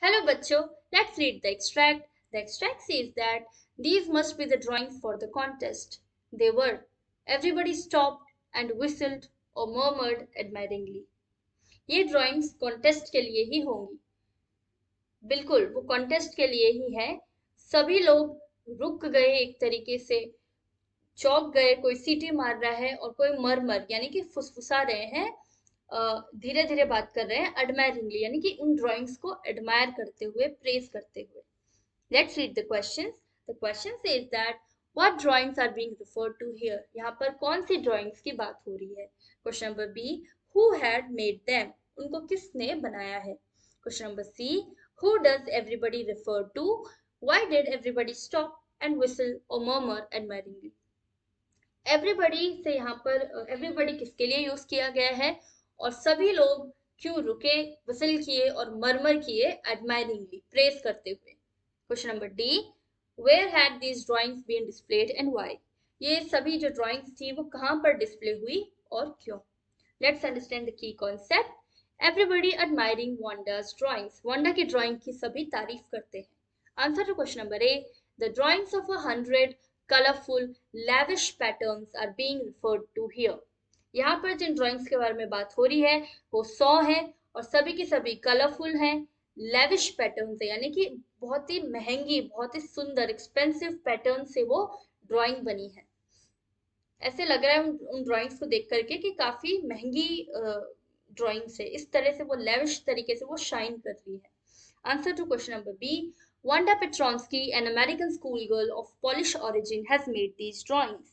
Hello bachcho, let's read the extract. The extract says that these must be the drawings for the contest. They were. Everybody stopped and whistled or murmured admiringly. ये drawings contest के लिए ही होंगी। बिल्कुल वो contest के लिए ही है। सभी लोग रुक गए, एक तरीके से चौंक गए, कोई सीटी मार रहा है और कोई मर यानी कि फुसफुसा रहे हैं, धीरे धीरे बात कर रहे हैं, एडमायरिंगली यानी कि उन ड्राइंग्स को एडमायर करते हुए, प्रेज करते हुए। Let's read the questions. The question says that what drawings are being referred to here? यहाँ पर कौन सी drawings की बात हो रही है? Question number B. Who had made them? उनको किसने बनाया है? Question number C. Who does everybody refer to? Why did everybody stop and whistle or murmur admiringly? Everybody से यहाँ पर everybody किसके लिए यूज किया गया है और सभी लोग क्यों रुके, विसल किए और मरमर किए admiringly, प्रेज करते हुए। Question number D. Where had these drawings been displayed and why? ये सभी जो drawings थी वो कहाँ पर डिस्प्ले हुई और क्यों? Let's understand the key concept. Everybody admiring Wanda's drawings. Wanda की drawing की सभी तारीफ करते हैं. Answer to question number A. The drawings of 100 colorful, lavish patterns are being referred to here. यहाँ पर जिन ड्राइंग्स के बारे में बात हो रही है वो 100 है और सभी की सभी कलरफुल हैं, लेविश पैटर्न से यानी कि बहुत ही महंगी, बहुत ही सुंदर, एक्सपेंसिव पैटर्न से वो ड्राइंग बनी है। ऐसे लग रहा है उन ड्राइंग्स को देख करके कि काफी महंगी ड्राइंग्स है, इस तरह से वो लेविश तरीके से वो शाइन कर रही है। Answer to question number B. Wanda Petronsky, an American schoolgirl of Polish origin, has made these drawings.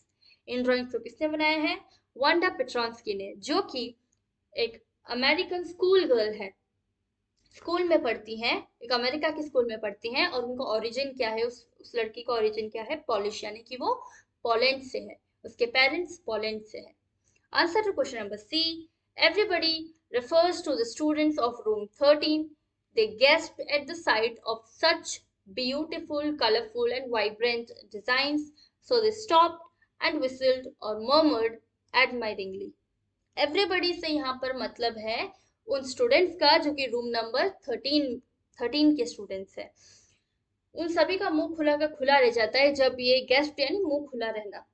In drawings को किसने बनाया है? वांडा पेट्रॉन्स्की ने, जो कि एक अमेरिकन स्कूल गर्ल है, स्कूल में पढ़ती हैं, एक अमेरिका के स्कूल में पढ़ती हैं और उनका ओरिजिन क्या है, उस लड़की का ओरिजिन क्या है? पॉलिश, यानी कि वो पोलैंड से है, उसके पेरेंट्स पोलैंड से है। Answer to question number C. Everybody refers to the students of room 13. They gasped at the sight of such beautiful, colorful and vibrant designs, so they stopped and whistled or murmured admiringly. Everybody से यहाँ पर मतलब है उन students का जो कि room number 13 के स्टूडेंट्स है। उन सभी का मुंह खुला का खुला रह जाता है जब ये गेस्ट, यानी मुंह खुला रहना,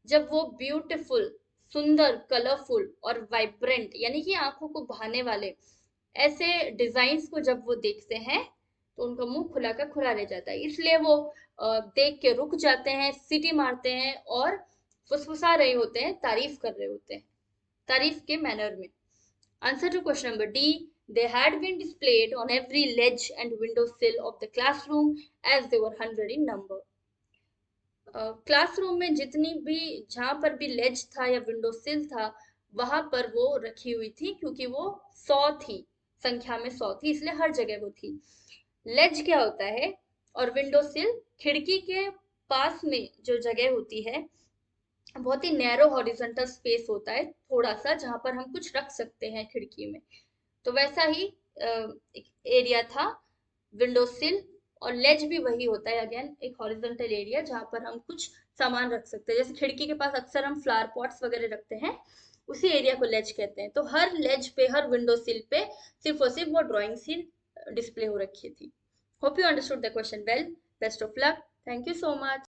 जब वो ब्यूटीफुल, सुंदर, कलरफुल और वाइब्रेंट यानी कि आंखों को भाने वाले ऐसे डिजाइन्स को जब वो देखते हैं तो उनका मुंह खुला का खुला रह जाता है। इसलिए वो देख के रुक जाते हैं, सीटी मारते हैं और फुसफुसा रहे होते हैं, तारीफ कर रहे होते हैं, तारीफ के मैनर में। Answer to question number D. They had been displayed on every ledge and window sill of the classroom as they were 100 in number. Classroom में जितनी भी, जहां पर भी लेज था या विंडो सिल था, वहां पर वो रखी हुई थी, क्योंकि वो 100 थी, संख्या में 100 थी, इसलिए हर जगह वो थी। लेज क्या होता है और विंडो सिल, खिड़की के पास में जो जगह होती है, बहुत ही नैरो हॉरिजॉन्टल स्पेस होता है थोड़ा सा, जहां पर हम कुछ रख सकते हैं खिड़की में। तो वैसा ही एक एरिया था विंडो सिल, और लेज भी वही होता है, अगेन एक हॉरिजॉन्टल एरिया जहां पर हम कुछ सामान रख सकते हैं। जैसे खिड़की के पास अक्सर हम फ्लावर पॉट्स वगैरह रखते हैं, उसी एरिया को लेज कहते हैं। तो हर लेज पे, हर विंडो सिल पे सिर्फ और सिर्फ वो ड्राइंग सी डिस्प्ले हो रखी थी। Hope you understood the question well. Best of luck. Thank you so much.